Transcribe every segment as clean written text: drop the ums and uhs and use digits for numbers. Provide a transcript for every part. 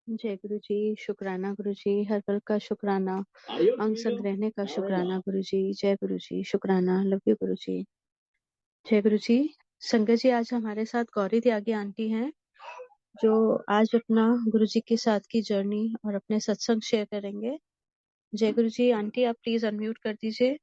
जय गुरु जी। शुक्राना गुरु जी, हर पल का शुक्राना, अंग संग रहने का शुक्राना गुरु जी। जय गुरु जी, शुक्राना, लव यू गुरु जी। जय गुरु जी। संगत जी, आज हमारे साथ गौरी त्यागी आंटी हैं, जो आज अपना गुरु जी के साथ की जर्नी और अपने सत्संग शेयर करेंगे। जय गुरु जी। आंटी, आप प्लीज अनम्यूट कर दीजिए।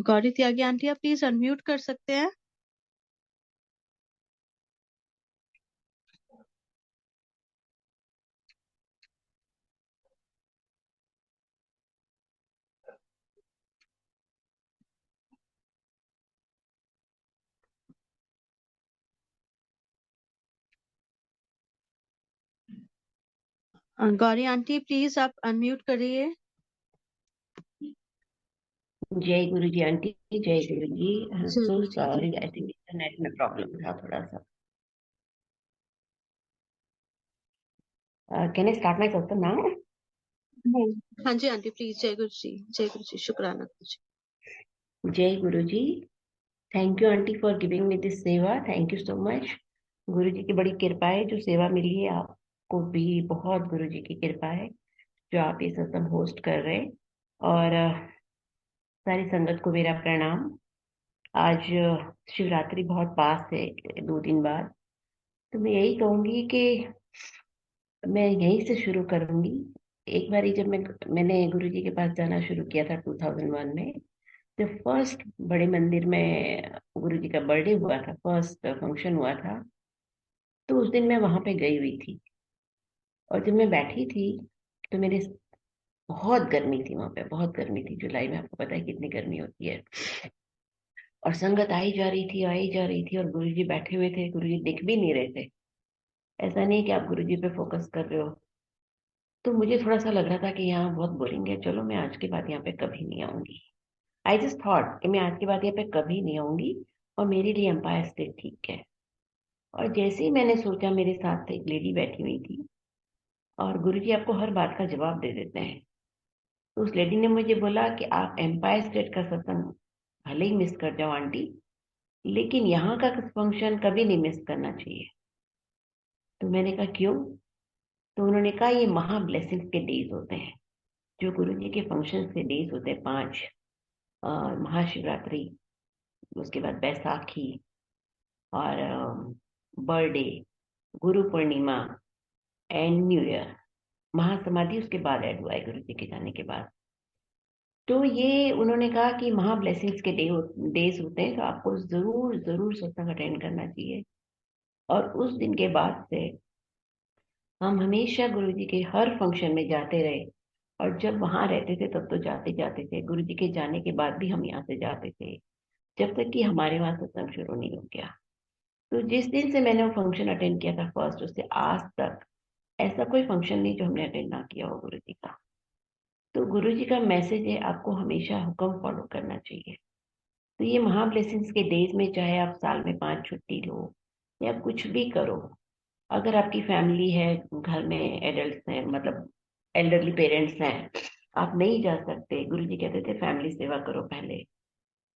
गौरी त्यागी आंटी, आप प्लीज अनम्यूट कर सकते हैं। गौरी आंटी, प्लीज आप अनम्यूट करिए। जय गुरु जी आंटी। जय गुरु जी। जय सो गुरु जी। सॉरी, आई थिंक इंटरनेट में प्रॉब्लम था थोड़ा सा। कैन आई स्टार्ट माय सत्संग नाउ? हाँ जी आंटी, प्लीज। जय गुरु जी। जय गुरु जी, शुक्राना गुरु जी। जय Guru ji. Thank you aunty for giving me this सेवा। Thank you so much. Guru ji की बड़ी कृपा है जो सेवा मिली है आपको भी। बहुत गुरु जी की कृपा है जो आप ये सत्संग होस्ट कर रहे हैं। और सारी संगत को मेरा प्रणाम। आज शिवरात्रि बहुत पास है, 2 दिन बाद। तो मैं यही कहूंगी कि मैं यहीं से शुरू करूंगी। एक बारी जब मैंने गुरु जी के पास जाना शुरू किया था 2001 में, जब फर्स्ट बड़े मंदिर में गुरु जी का बर्थडे हुआ था, फर्स्ट फंक्शन हुआ था, तो उस दिन मैं वहां पे गई हुई थी। और जब मैं बैठी थी तो मेरे बहुत गर्मी थी, वहां पे बहुत गर्मी थी। जुलाई में आपको पता है कितनी गर्मी होती है। और संगत आई जा रही थी, आई जा रही थी, और गुरु जी बैठे हुए थे। गुरु जी दिख भी नहीं रहे थे। ऐसा नहीं कि आप गुरु जी पे फोकस कर रहे हो। तो मुझे थोड़ा सा लग रहा था कि यहाँ बहुत बोरिंग है, चलो मैं आज के बाद यहाँ पे कभी नहीं आऊंगी। आई जस्ट थॉट कि मैं आज के बाद यहाँ पे कभी नहीं आऊंगी, और मेरे लिए एम्पायर स्टेट ठीक है। और जैसे ही मैंने सोचा, मेरे साथ एक लेडी बैठी हुई थी, और गुरुजी आपको हर बात का जवाब दे देते हैं। तो उस लेडी ने मुझे बोला कि आप एम्पायर स्टेट का सत्संग भले ही मिस कर जाओ आंटी, लेकिन यहाँ का फंक्शन कभी नहीं मिस करना चाहिए। तो मैंने कहा क्यों? तो उन्होंने कहा ये महा ब्लेसिंग्स के डेज होते हैं, जो गुरु जी के फंक्शन के डेज होते हैं 5, महाशिवरात्रि, उसके बाद बैसाखी, और birthday, Guru Purnima and new year. महासमाधि उसके बाद ऐड हुआ है गुरु जी के जाने के बाद। तो ये उन्होंने कहा कि महा ब्लेसिंग्स के डेज होते हैं, तो आपको जरूर जरूर सत्संग अटेंड करना चाहिए। और उस दिन के बाद से हम हमेशा गुरु जी के हर फंक्शन में जाते रहे। और जब वहां रहते थे तब तो जाते जाते थे, गुरु जी के जाने के बाद भी हम यहाँ से जाते थे, जब तक कि हमारे वहां सत्संग शुरू नहीं हो गया। तो जिस दिन से मैंने वो फंक्शन अटेंड किया था फर्स्ट, उससे आज तक ऐसा कोई फंक्शन नहीं जो हमने अटेंड ना किया हो गुरु जी का। तो गुरु जी का मैसेज है, आपको हमेशा हुक्म फॉलो करना चाहिए। तो ये महा ब्लेसिंग्स के डेज में चाहे आप साल में 5 छुट्टी लो या कुछ भी करो, अगर आपकी फैमिली है, घर में एडल्ट हैं, मतलब एल्डरली पेरेंट्स हैं, आप नहीं जा सकते, गुरु जी कहते थे फैमिली सेवा करो पहले,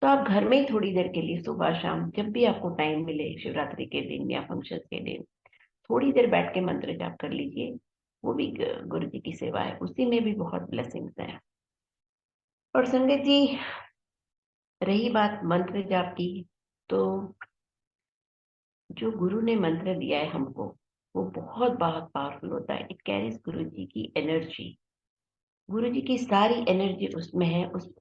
तो आप घर में ही थोड़ी देर के लिए सुबह शाम जब भी आपको टाइम मिले, शिवरात्रि के दिन या फंक्शन के दिन, थोड़ी देर बैठ के मंत्र जाप कर लीजिए। वो भी गुरु जी की सेवा है, उसी में भी बहुत ब्लेसिंग्स हैं। और संगत जी, रही बात मंत्र जाप की, तो जो गुरु ने मंत्र दिया है हमको, वो बहुत बहुत पावरफुल होता है। इट कैरीज गुरु जी की एनर्जी। गुरु जी की सारी एनर्जी उसमें है। उस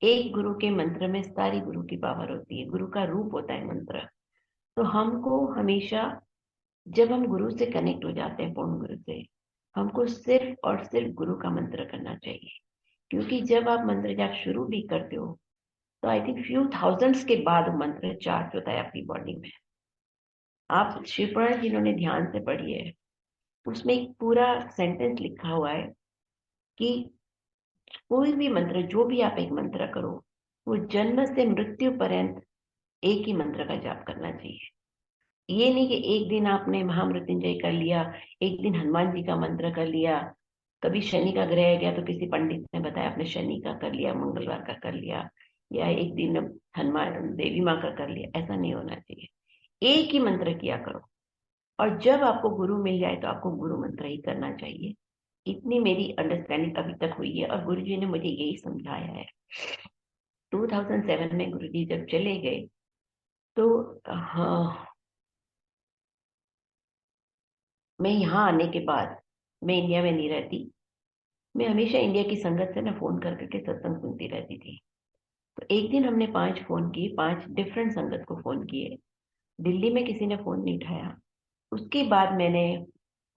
एक गुरु के मंत्र में सारी गुरु की पावर होती है, गुरु का रूप होता है मंत्र। तो हमको हमेशा, जब हम गुरु से कनेक्ट हो जाते हैं, पूर्ण गुरु से, हमको सिर्फ और सिर्फ गुरु का मंत्र करना चाहिए। क्योंकि जब आप मंत्र जाप शुरू भी करते हो, तो आई थिंक फ्यू थाउजेंड्स के बाद वो मंत्र चार्ज होता है अपनी बॉडी में। आप शिवपुराण जिन्होंने ध्यान से पढ़ी है, उसमें एक पूरा सेंटेंस लिखा हुआ है कि कोई भी मंत्र, जो भी आप एक मंत्र करो, वो जन्म से मृत्यु पर्यंत एक ही मंत्र का जाप करना चाहिए। ये नहीं कि एक दिन आपने महामृत्युंजय कर लिया, एक दिन हनुमान जी का मंत्र कर लिया, कभी शनि का ग्रह गया तो किसी पंडित ने बताया आपने शनि का कर लिया, मंगलवार का कर लिया, या एक दिन हनुमान देवी माँ का कर लिया। ऐसा नहीं होना चाहिए, एक ही मंत्र किया करो। और जब आपको गुरु मिल जाए तो आपको गुरु मंत्र ही करना चाहिए। इतनी मेरी अंडरस्टैंडिंग अभी तक हुई है और गुरु जी ने मुझे यही समझाया है। 2007 में गुरु जी जब चले गए तो हाँ, मैं यहाँ आने के बाद, मैं इंडिया में नहीं रहती, मैं हमेशा इंडिया की संगत से ना फोन कर करके सत्संग सुनती रहती थी। तो एक दिन हमने 5 फोन किए, 5 डिफरेंट संगत को फोन किए। दिल्ली में किसी ने फोन नहीं उठाया। उसके बाद मैंने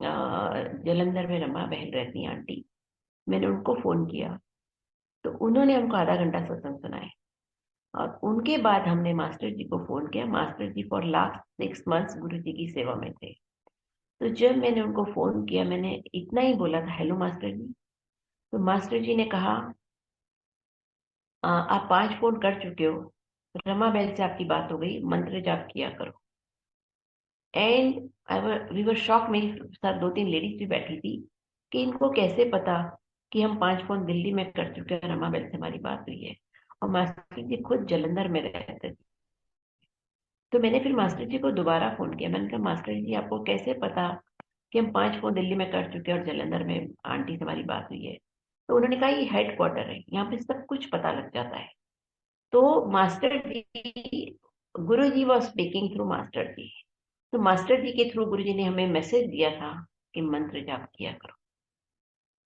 जलंधर में रमा बहन रहती हैं आंटी, मैंने उनको फोन किया तो उन्होंने हमको आधा घंटा सत्संग सुनाए। और उनके बाद हमने मास्टर जी को फोन किया। Master ji for last 6 months guru ji की सेवा में थे। तो जब मैंने उनको फोन किया, मैंने इतना ही बोला था, हेलो मास्टर जी। तो मास्टर जी ने कहा, आप 5 फोन कर चुके हो, रमा बेल से आपकी बात हो गई, मंत्र जाप किया करो। एंड वी वर शॉक, मेरी साथ 2-3 लेडीज भी बैठी थी कि इनको कैसे पता कि हम 5 फोन दिल्ली में कर चुके हैं, रमा बेल से हमारी बात हुई है। और मास्टर जी खुद जलंधर में रहते थे। तो मैंने फिर मास्टर जी को दोबारा फोन किया। मैंने कहा मास्टर जी आपको कैसे पता कि हम 5 फोन दिल्ली में कर चुके हैं और जलंधर में आंटी से हमारी बात हुई है। तो उन्होंने कहा ये हेड क्वार्टर है, यहाँ पे सब कुछ पता लग जाता है। तो master ji, Guru ji was speaking through master जी। तो मास्टर जी के थ्रू गुरु जी ने हमें मैसेज दिया था कि मंत्र जाप किया करो।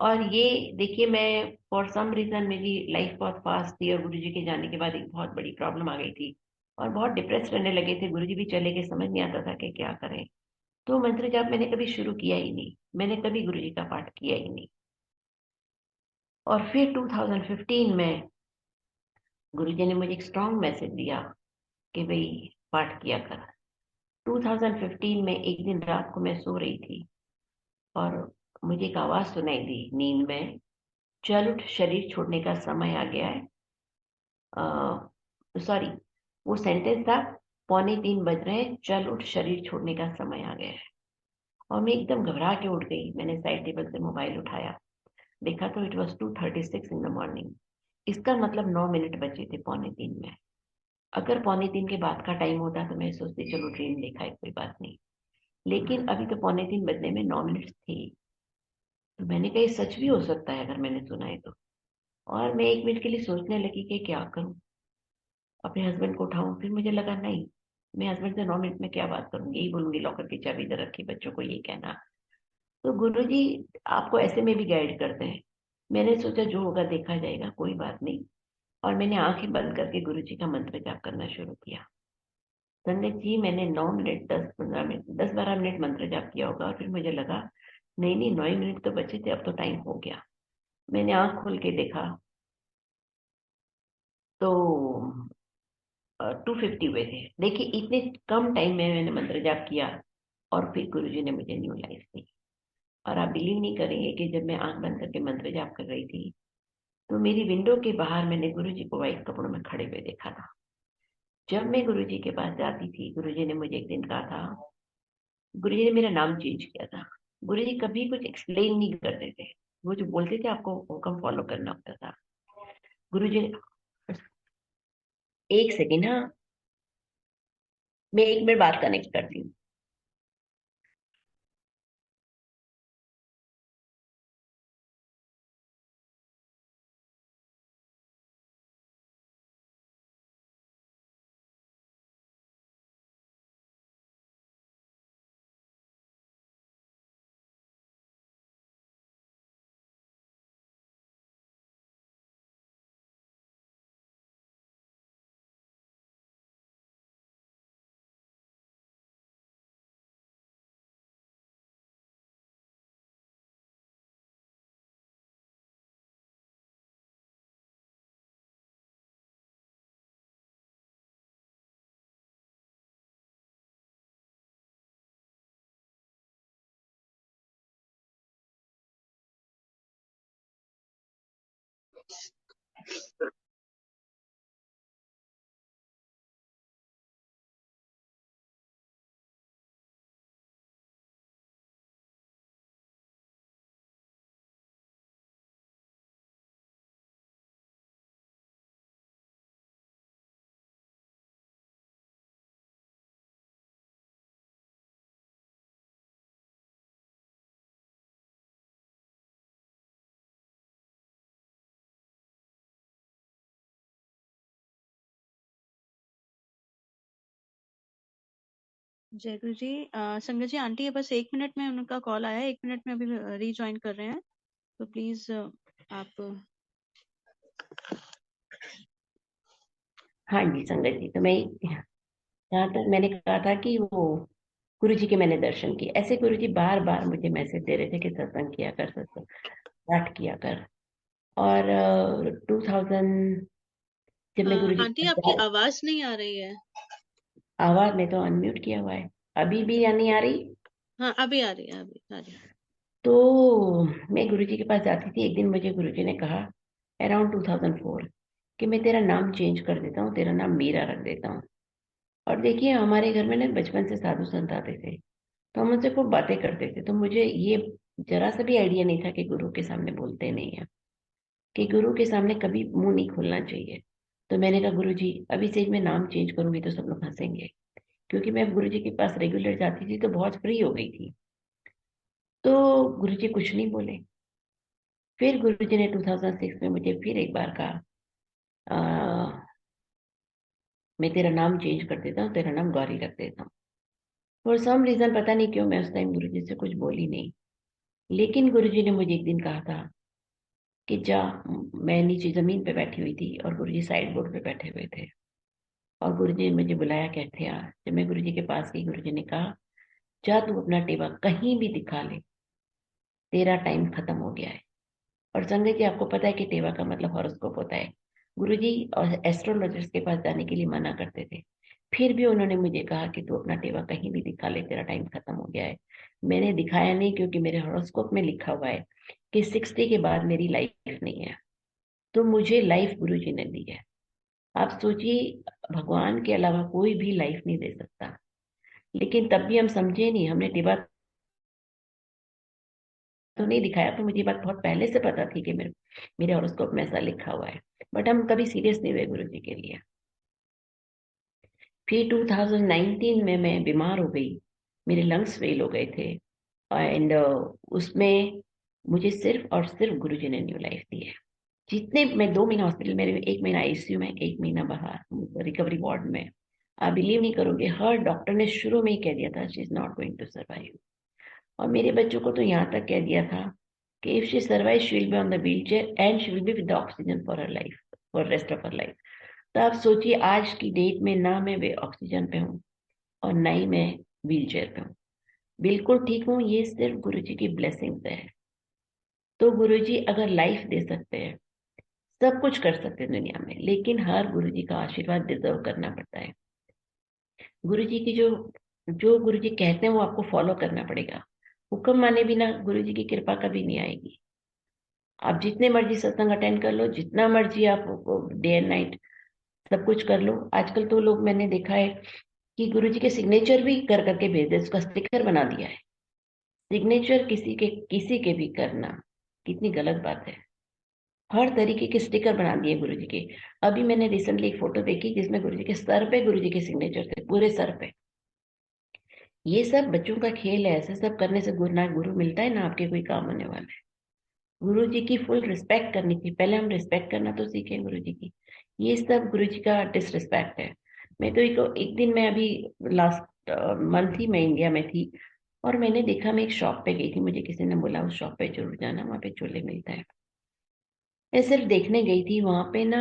और ये देखिए, मैं फॉर सम रीजन मेरी लाइफ बहुत फास्ट थी और गुरु जी के जाने के बाद एक बहुत बड़ी प्रॉब्लम आ गई थी और बहुत डिप्रेस रहने लगे थे। गुरु जी भी चले गए, समझ नहीं आता था कि क्या करें। तो मंत्र जाप मैंने कभी शुरू किया ही नहीं, मैंने कभी गुरु जी का पाठ किया ही नहीं। और फिर 2015 में गुरु जी ने मुझे एक स्ट्रॉन्ग मैसेज दिया कि भाई पाठ किया कर। 2015 में एक दिन रात को मैं सो रही थी और मुझे एक आवाज सुनाई दी नींद में, चल उठ शरीर छोड़ने का समय आ गया है। सॉरी, वो सेंटेंस था, 2:45 बज रहे हैं, चल उठ शरीर छोड़ने का समय आ गया है। और मैं एकदम घबरा के उठ गई। मैंने साइड टेबल से मोबाइल उठाया, देखा तो it was 2:36 in the morning. इसका मतलब 9 मिनट बचे थे 2:45 में। अगर 2:45 के बाद का टाइम होता तो मैं सोचती चलो ड्रीम देखा है, कोई बात नहीं। लेकिन अभी तो 2:45 बजने में 9 मिनट थे। तो मैंने कहा ये सच भी हो सकता है अगर मैंने सुना है तो। और मैं 1 मिनट के लिए सोचने लगी कि क्या करूं, अपने हस्बैंड को उठाऊं। फिर मुझे लगा नहीं, मैं हस्बैंड से 9 मिनट में क्या बात करूंगी, यही बोलूंगी लॉकर की चाबी इधर रखी, बच्चों को ये कहना। तो गुरु जी आपको ऐसे में भी गाइड करते हैं। मैंने सोचा जो होगा देखा जाएगा, कोई बात नहीं। और मैंने आंखें बंद करके गुरु जी का मंत्र जाप करना शुरू किया। संगत जी मैंने 9 मिनट, 10-15 मिनट, 10-12 मिनट मंत्र जाप किया होगा। और फिर मुझे लगा नहीं नहीं, 9 ही मिनट तो बचे थे, अब तो टाइम हो गया। मैंने आंख खोल के देखा तो 250 हुए थे। देखिए इतने कम टाइम में मैंने मंत्र जाप किया और फिर गुरु जी ने मुझे न्यू लाइफ दी। और आप बिलीव नहीं करेंगे कि जब मैं आंख बंद करके मंत्र जाप कर रही थी तो मेरी विंडो के बाहर मैंने गुरु जी को व्हाइट कपड़ों में खड़े हुए देखा था। जब मैं गुरु जी के पास जाती थी, गुरु जी ने मुझे एक दिन कहा था, गुरु जी ने मेरा नाम चेंज किया था। गुरु जी कभी कुछ एक्सप्लेन नहीं करते थे, वो जो बोलते थे आपको हुक्म फॉलो करना होता था। गुरु जी, एक सेकेंड, हाँ, मैं 1 मिनट बात कनेक्ट करती हूँ। जय गुरु जी। संगत जी, आंटी है, बस 1 मिनट में उनका कॉल आया है, 1 मिनट में अभी रीज्वाइन कर रहे हैं, तो प्लीज आप। हाँ जी संगत जी, तो मैं जहाँ तक मैंने कहा था कि वो गुरु जी के मैंने दर्शन किए, ऐसे गुरु जी बार बार मुझे मैसेज दे रहे थे कि सत्संग किया कर, सत्संग पाठ किया कर। और 2000 जब मैं गुरु जी आंटी, के आपकी पास आवाज नहीं आ रही है। आवाज में तो अनम्यूट किया हुआ है, अभी भी या नहीं आ रही? हाँ, अभी आ रही है, अभी आ रही है। तो मैं गुरु जी के पास जाती थी। एक दिन मुझे गुरु जी ने कहा अराउंड 2004 कि मैं तेरा नाम चेंज कर देता हूँ, तेरा नाम मीरा रख देता हूँ। और देखिए हमारे घर में ना बचपन से साधु संत आते थे, तो हम उनसे खूब बातें करते थे, तो मुझे ये जरा सा भी आइडिया नहीं था कि गुरु के सामने बोलते नहीं है, कि गुरु के सामने कभी मुंह नहीं खोलना चाहिए। तो मैंने कहा गुरु जी अभी से मैं नाम चेंज करूंगी तो सब लोग हंसेंगे, क्योंकि मैं गुरु जी के पास रेगुलर जाती थी तो बहुत फ्री हो गई थी। तो गुरु जी कुछ नहीं बोले। फिर गुरु जी ने 2006 में मुझे फिर एक बार कहा, मैं तेरा नाम चेंज कर देता हूँ, तेरा नाम गौरी रख देता हूँ। फॉर सम रीजन पता नहीं क्यों मैं उस टाइम गुरु जी से कुछ बोली नहीं। लेकिन गुरु जी ने मुझे एक दिन कहा था कि जा, मैं नीचे जमीन पे बैठी हुई थी और गुरु जी साइड बोर्ड पे बैठे हुए थे, और गुरु जी ने मुझे बुलाया, कहते आ। जब मैं गुरु जी के पास गई, गुरु जी ने कहा जा तू अपना टेवा कहीं भी दिखा ले, तेरा टाइम खत्म हो गया है। और संगत जी आपको पता है कि टेवा का मतलब हॉरोस्कोप होता है। गुरुजी और एस्ट्रोलॉजर्स के पास जाने के लिए मना करते थे, फिर भी उन्होंने मुझे कहा कि तू अपना टेवा कहीं भी दिखा ले, तेरा टाइम खत्म हो गया है। मैंने दिखाया नहीं, क्योंकि मेरे हॉरोस्कोप में लिखा हुआ है कि 60 के बाद मेरी लाइफ नहीं है। तो मुझे लाइफ गुरु जी ने दी है। आप सोचिए, भगवान के अलावा कोई भी लाइफ नहीं दे सकता। लेकिन तब भी हम समझे नहीं, हमने टेवा तो नहीं दिखाया। तो मुझे ये बात बहुत पहले से पता थी कि मेरे मेरे हॉरोस्कोप में ऐसा लिखा हुआ है, बट हम कभी सीरियस नहीं हुए गुरु जी के लिए। फिर 2019 में मैं बीमार हो गई, मेरे लंग्स फेल हो गए थे, एंड उसमें मुझे सिर्फ और सिर्फ गुरु जी ने न्यू लाइफ दी है। जितने मैं 2 महीना हॉस्पिटल में रही, 1 महीना आईसीयू में, 1 महीना बाहर रिकवरी वार्ड में। आप बिलीव नहीं करोगे, हर डॉक्टर ने शुरू में ही कह दिया था she is not going to survive. और मेरे बच्चों को तो यहाँ तक कह दिया था कि if she survive she will be on the wheel chair and she will be with oxygen for her life, for rest of her life. तो आप सोचिए आज की डेट में ना मैं वे ऑक्सीजन पे हूँ और ना ही मैं व्हील चेयर पे हूँ, बिल्कुल ठीक हूँ। ये सिर्फ गुरु जी की ब्लेसिंग्स है। तो गुरु जी अगर लाइफ दे सकते हैं, सब कुछ कर सकते हैं दुनिया में, लेकिन हर गुरु जी का आशीर्वाद डिजर्व करना पड़ता है। गुरु जी की जो जो गुरु जी कहते हैं वो आपको फॉलो करना पड़ेगा। हुक्म माने बिना गुरु जी की कृपा कभी नहीं आएगी। आप जितने मर्जी सत्संग अटेंड कर लो, जितना मर्जी आप डे एंड नाइट सब कुछ कर लो। आजकल तो लोग, मैंने देखा है कि गुरु जी के सिग्नेचर भी कर करके भेज दे, उसका स्टिकर बना दिया है। सिग्नेचर किसी के भी करना कितनी गलत बात है। हर तरीके के स्टिकर बना दिए गुरु जी के। अभी मैंने रिसेंटली एक फोटो देखी जिसमें गुरु जी के सर पे गुरु जी के सिग्नेचर थे, पूरे सर पे। ये सब बच्चों का खेल है, ऐसे सब करने से गुरु ना गुरु मिलता है ना आपके कोई काम होने वाला है। गुरु जी की फुल रिस्पेक्ट करनी थी, पहले हम रिस्पेक्ट करना तो सीखें गुरु जी की। ये सब गुरु जी का डिसरिस्पेक्ट है। मैं तो एक दिन मैं अभी लास्ट मंथ ही मैं इंडिया में थी, और मैंने देखा, मैं एक शॉप पे गई थी, मुझे किसी ने बोला उस शॉप पे जरूर जाना, वहां पे छोले मिलता है। मैं सिर्फ देखने गई थी, वहां पे ना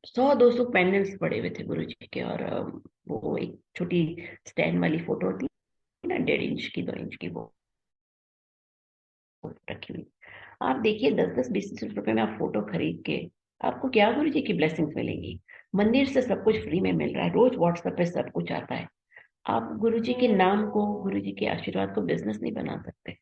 100-200 पैनल्स पड़े हुए थे गुरु जी के, और वो एक छोटी स्टैंड वाली फोटो होती है ना, 1.5 इंच की, 2 इंच की, वो रखी हुई। आप देखिए 10-10 20 रुपए में आप फोटो खरीद के आपको क्या गुरु जी की ब्लेसिंग्स मिलेंगी। मंदिर से सब कुछ फ्री में मिल रहा है, रोज व्हाट्सएप पे सब कुछ आता है। आप गुरु जी के नाम को, गुरु जी के आशीर्वाद को बिजनेस नहीं बना सकते,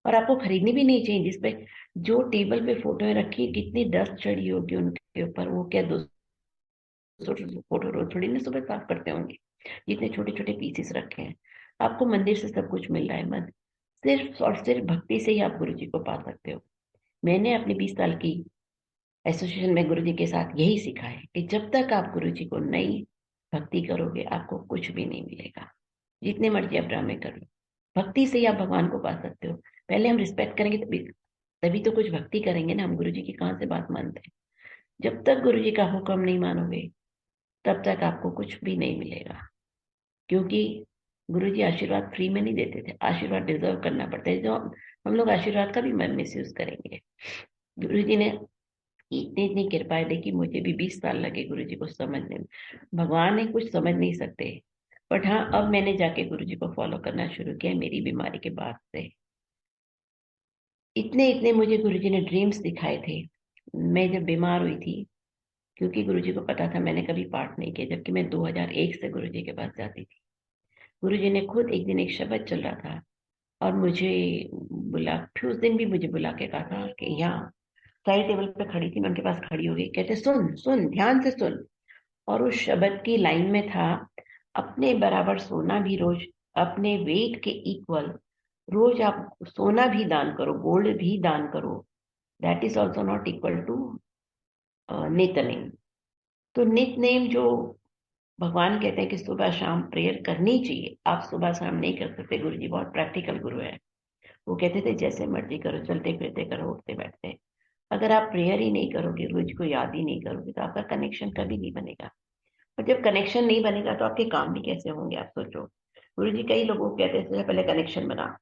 और आपको खरीदनी भी नहीं चाहिए। जिसपे जो टेबल पे फोटो रखी, कितनी डस्ट चढ़ी होगी उनके ऊपर, वो क्या 200 फोटो रोज थोड़ी ना सुबह साफ करते होंगे, जितने छोटे छोटे पीसेस रखे हैं। आपको मंदिर से सब कुछ मिल रहा है, मत सिर्फ और सिर्फ भक्ति से ही आप गुरु जी को पा सकते हो। मैंने अपने 20 साल की एसोसिएशन में गुरु जी के साथ यही सीखा है कि जब तक आप गुरु जी को नहीं भक्ति करोगे, आपको कुछ भी नहीं मिलेगा। जितने मर्जी आप ड्रामे कर लो, भक्ति से ही आप भगवान को पा सकते हो। पहले हम रिस्पेक्ट करेंगे, तभी तभी तो कुछ भक्ति करेंगे ना। हम गुरु जी की कहाँ से बात मानते हैं? जब तक गुरु जी का हुक्म नहीं मानोगे, तब तक आपको कुछ भी नहीं मिलेगा। क्योंकि गुरु जी आशीर्वाद फ्री में नहीं देते थे, आशीर्वाद डिजर्व करना पड़ता है, जो हम लोग आशीर्वाद का भी मन मिसयूज करेंगे। गुरु जी ने इतनी इतनी कृपाएं देखी, मुझे भी 20 साल लगे गुरु जी को समझने में। भगवान है कुछ समझ नहीं सकते, बट हाँ अब मैंने जाके गुरु जी को फॉलो करना शुरू किया मेरी बीमारी के बाद से। इतने इतने मुझे गुरु जी ने ड्रीम्स दिखाए थे। मैं जब बीमार हुई थी, क्योंकि गुरु जी को पता था मैंने कभी पाठ नहीं किया, जबकि मैं 2001 से गुरु जी के पास जाती थी। गुरु जी ने खुद एक दिन एक शब्द चल रहा था और मुझे बुला, फिर उस दिन भी मुझे बुला के कहा था कि यहाँ साइड टेबल पे खड़ी थी, मैं उनके पास खड़ी हो गई, कहते सुन सुन ध्यान से सुन। और उस शब्द की लाइन में था, अपने बराबर सोना भी रोज, अपने वेट के इक्वल रोज आप सोना भी दान करो, गोल्ड भी दान करो, that is also not equal to nitnem. तो नित नेम जो भगवान कहते हैं कि सुबह शाम प्रेयर करनी चाहिए, आप सुबह शाम नहीं कर सकते, गुरु जी बहुत प्रैक्टिकल गुरु है। वो कहते थे जैसे मर्जी करो, चलते फिरते करो, उठते बैठते, अगर आप प्रेयर ही नहीं करोगे, रोज को याद ही नहीं करोगे, तो आपका कनेक्शन कभी नहीं बनेगा। और जब कनेक्शन नहीं बनेगा तो आपके काम भी कैसे होंगे, आप सोचो। गुरु जी कई लोगों को कहते थे पहले कनेक्शन बना,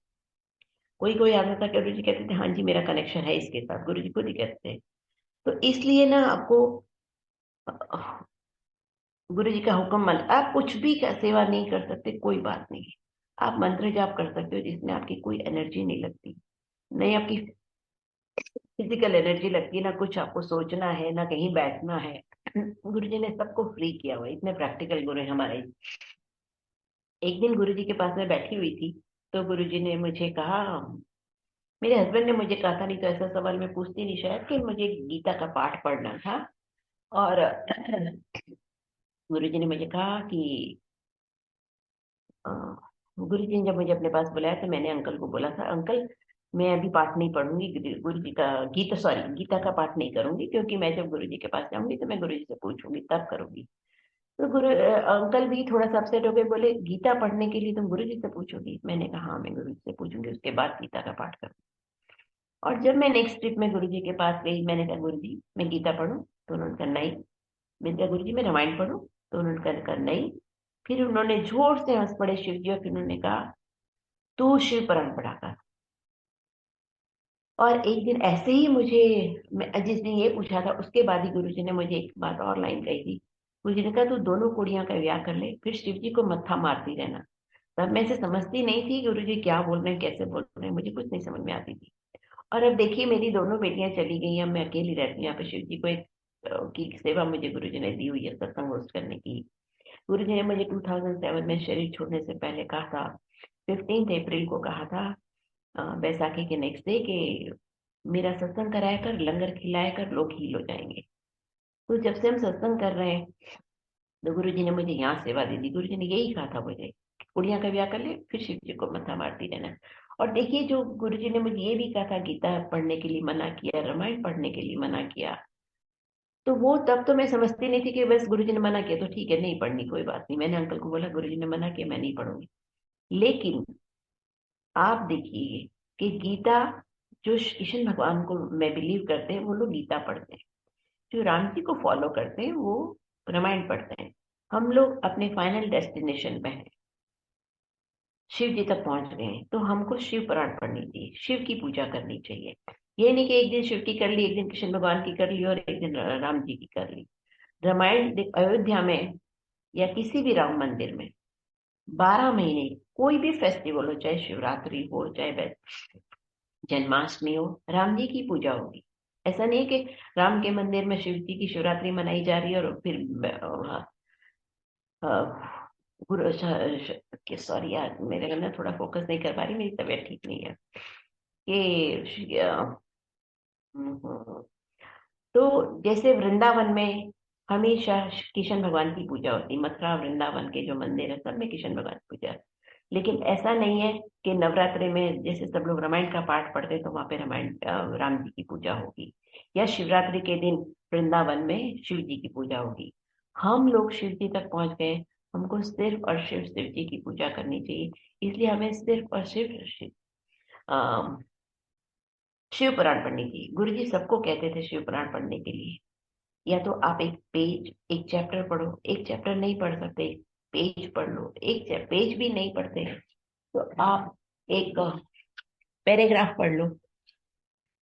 कोई कोई आता था, गुरु जी कहते थे हाँ जी मेरा कनेक्शन है इसके साथ, गुरु जी खुद ही कहते थे। तो इसलिए ना आपको गुरु जी का हुक्म मान, आप कुछ भी का सेवा नहीं कर सकते कोई बात नहीं, आप मंत्र जाप कर सकते हो जिसमें आपकी कोई एनर्जी नहीं लगती, नहीं आपकी फिजिकल एनर्जी लगती है, ना कुछ आपको सोचना है, ना कहीं बैठना है। गुरु जी ने सबको फ्री किया हुआ है, इतने प्रैक्टिकल गुरु है हमारे। एक दिन गुरु जी के पास में बैठी हुई थी, तो गुरु जी ने मुझे कहा, मेरे हस्बैंड ने मुझे कहा था, नहीं तो ऐसा सवाल मैं पूछती नहीं शायद, कि मुझे गीता का पाठ पढ़ना था। और गुरु जी ने मुझे कहा कि गुरु जी ने जब मुझे अपने पास बुलाया तो मैंने अंकल को बोला था, अंकल मैं अभी पाठ नहीं पढ़ूंगी, गुरु जी का गीता, सॉरी गीता का पाठ नहीं करूंगी, क्योंकि मैं जब गुरु जी के पास जाऊंगी तो मैं गुरु जी से पूछूंगी तब करूंगी। तो अंकल भी थोड़ा सा अपसेट हो गए, बोले गीता पढ़ने के लिए तुम गुरु जी से पूछोगी? मैंने कहा हाँ मैं गुरु जी से पूछूंगी, उसके बाद गीता का पाठ करूंगी। और जब मैं नेक्स्ट ट्रिप में गुरु जी के पास गई, मैंने कहा गुरु जी मैं गीता पढ़ूं? तो उन्होंने कहा नहीं। मैंने कहा गुरु जी मैं रामायण पढ़ूं? तो उन्होंने कहा नहीं। फिर उन्होंने जोर से हंस पड़े शिव जी, और फिर उन्होंने कहा तू शिव पुराण पढ़ा कर। और एक दिन ऐसे ही मुझे, मैं जिस दिन ये पूछा था उसके बाद ही गुरु जी ने मुझे एक बात और लाइन कही थी। गुरु जी ने कहा तू दोनों कुड़ियां का ब्याह कर ले, फिर शिव जी को मत्था मारती रहना। तब मैं से समझती नहीं थी गुरु जी क्या बोल रहे हैं, कैसे बोल रहे हैं, मुझे कुछ नहीं समझ में आती थी। और अब देखिए मेरी दोनों बेटियां चली गई, अब मैं अकेली रहती हूँ यहाँ पे। शिव जी को एक की सेवा मुझे गुरु जी ने दी हुई है, सत्संग होस्ट करने की। गुरु जी ने मुझे 2007 में शरीर छोड़ने से पहले कहा था, 15 अप्रैल को कहा था, बैसाखी के नेक्स्ट डे, कि मेरा सत्संग कराया कर, लंगर खिलाया कर, लोग हील हो जाएंगे। तो जब से हम सत्संग कर रहे हैं, तो गुरु जी ने मुझे यहाँ सेवा दे दी। गुरु जी ने यही कहा था मुझे, कुड़िया का ब्याह कर ले, फिर शिव जी को मत्था मारती रहना। और देखिए जो गुरु जी ने मुझे ये भी कहा था, गीता पढ़ने के लिए मना किया, रामायण पढ़ने के लिए मना किया, तो वो तब तो मैं समझती नहीं थी कि बस गुरु जी ने मना किया तो ठीक है नहीं पढ़नी, कोई बात नहीं। मैंने अंकल को बोला गुरु जी ने मना किया मैं नहीं पढ़ूंगी। लेकिन आप देखिए कि गीता, जो कृष्ण भगवान को मैं बिलीव करते हैं वो लोग गीता पढ़ते हैं, जो राम जी को फॉलो करते हैं वो रामायण पढ़ते हैं। हम लोग अपने फाइनल डेस्टिनेशन पे हैं, शिव जी तक पहुंच गए हैं, तो हमको शिव पुराण पढ़नी चाहिए, शिव की पूजा करनी चाहिए। ये नहीं कि एक दिन शिव की कर ली, एक दिन कृष्ण भगवान की कर ली और एक दिन राम जी की कर ली। रामायण अयोध्या में या किसी भी राम मंदिर में 12 महीने कोई भी फेस्टिवल हो, चाहे शिवरात्रि हो चाहे जन्माष्टमी हो, राम जी की पूजा होगी। ऐसा नहीं है कि राम के मंदिर में शिव जी की शिवरात्रि मनाई जा रही है और फिर गुरु, सॉरी यार मेरे घर में थोड़ा फोकस नहीं कर पा रही, मेरी तबीयत ठीक नहीं है। कि तो जैसे वृंदावन में हमेशा कृष्ण भगवान की पूजा होती, मथुरा वृंदावन के जो मंदिर है सब में कृष्ण भगवान की पूजा। लेकिन ऐसा नहीं है कि नवरात्रि में जैसे सब लोग रामायण का पाठ पढ़ते हैं तो वहां पे रामायण राम जी की पूजा होगी, या शिवरात्रि के दिन वृंदावन में शिव जी की पूजा होगी। हम लोग शिव जी तक पहुंच गए, हमको सिर्फ और सिर्फ शिव जी की पूजा करनी चाहिए। इसलिए हमें सिर्फ और सिर्फ शिव पुराण पढ़नी चाहिए। गुरु जी सबको कहते थे शिव पुराण पढ़ने के लिए, या तो आप एक पेज एक चैप्टर पढ़ो, एक चैप्टर नहीं पढ़ सकते, पेज पढ़ लो, एक पेज भी नहीं पढ़ते तो आप एक पैराग्राफ पढ़ लो,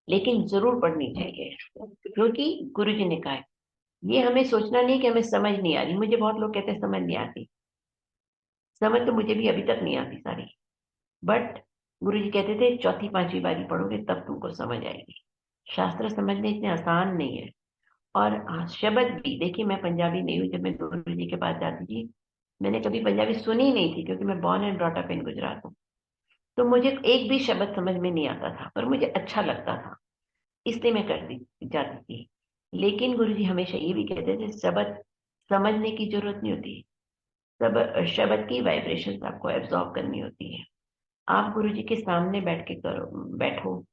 लेकिन जरूर पढ़नी चाहिए, क्योंकि गुरु जी ने कहा है। ये हमें सोचना नहीं कि हमें समझ नहीं आ रही। मुझे बहुत लोग कहते हैं समझ नहीं आती, समझ तो मुझे भी अभी तक नहीं आती सारी, बट गुरु जी कहते थे चौथी पांचवी बारी पढ़ोगे तब तुमको समझ आएगी। शास्त्र समझने इतने आसान नहीं है। और शब्द भी देखिए, मैं पंजाबी नहीं हूँ। जब मैं गुरु जी के पास जाती थी, मैंने कभी पंजाबी सुनी ही नहीं थी, क्योंकि मैं born and brought up in Gujarat हूँ। तो मुझे एक भी शब्द समझ में नहीं आता था, पर मुझे अच्छा लगता था, इसलिए मैं करती जाती थी। लेकिन गुरु जी हमेशा ये भी कहते थे शब्द समझने की जरूरत नहीं होती, सब शब्द की वाइब्रेशन आपको एब्जॉर्ब करनी होती है। आप गुरु जी के सामने बैठ के करो, बैठो।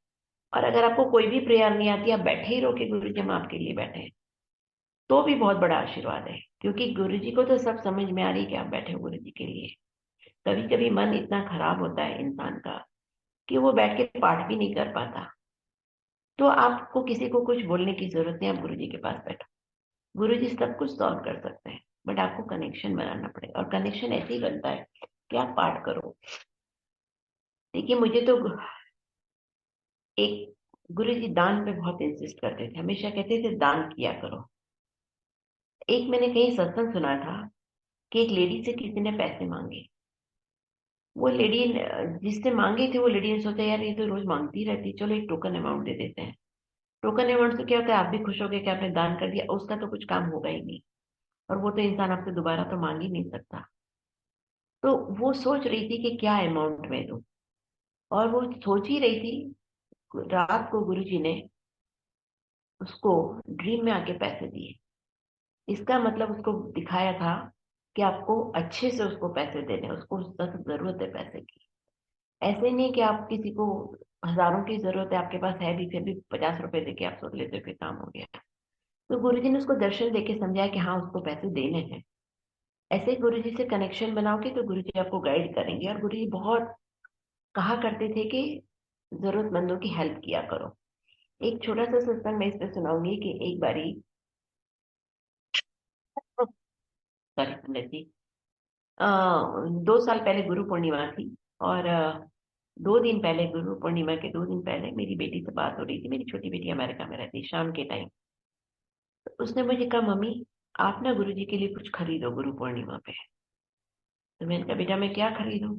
और अगर आपको कोई भी प्रेयर नहीं आती, आप बैठे ही रहो कि गुरु जी हम आपके लिए बैठे हैं, तो भी बहुत बड़ा आशीर्वाद है। क्योंकि गुरु जी को तो सब समझ में आ रही है कि आप बैठे हो गुरु जी के लिए। कभी कभी मन इतना खराब होता है इंसान का कि वो बैठ के पाठ भी नहीं कर पाता, तो आपको किसी को कुछ बोलने की जरूरत नहीं, आप गुरु जी के पास बैठो। गुरु जी सब कुछ सॉल्व कर सकते हैं, बट आपको कनेक्शन बनाना पड़ेगा। और कनेक्शन ऐसे ही बनता है कि आप पाठ करो। देखिए, मुझे तो एक गुरु जी दान पे बहुत इंसिस्ट करते थे, हमेशा कहते थे दान किया करो। एक मैंने कहीं सत्संग सुना था कि एक लेडी से किसी ने पैसे मांगे। वो लेडी जिससे मांगे थे, वो लेडी ने सोचा यार ये तो रोज मांगती रहती, चलो एक टोकन अमाउंट दे देते हैं। टोकन अमाउंट से क्या होता है, आप भी खुश हो गए कि आपने दान कर दिया, उसका तो कुछ काम होगा ही नहीं, और वो तो इंसान आपसे दोबारा तो मांग ही नहीं सकता। तो वो सोच रही थी कि क्या अमाउंट में दूं, और वो सोच ही रही थी, रात को गुरुजी ने उसको ड्रीम में आके पैसे दिए। इसका मतलब उसको दिखाया था कि आपको अच्छे से उसको पैसे देने हैं, उसको सख्त जरूरत है पैसे की। ऐसे नहीं कि आप किसी को हजारों की जरूरत है, आपके पास है भी, फिर भी 50 रुपए देके आप सोच लेते हो कि काम हो गया। तो गुरुजी ने उसको दर्शन देके समझाया कि हाँ उसको पैसे देने हैं। ऐसे ही गुरुजी से कनेक्शन बनाओगे तो गुरुजी आपको गाइड करेंगे। और गुरुजी बहुत कहा करते थे कि जरूरतमंदों की हेल्प किया करो। एक छोटा सा सत्संग मैं इस पे सुनाऊंगी कि एक बारी, सॉरी पंडित जी, 2 साल पहले गुरु पूर्णिमा थी। और 2 दिन पहले, गुरु पूर्णिमा के 2 दिन पहले मेरी बेटी से बात हो रही थी। मेरी छोटी बेटी अमेरिका में रहती है, शाम के टाइम। तो उसने मुझे कहा मम्मी आप ना गुरु जी के लिए कुछ खरीदो गुरु पूर्णिमा पे। तो मैंने कहा बेटा मैं क्या खरीदूं।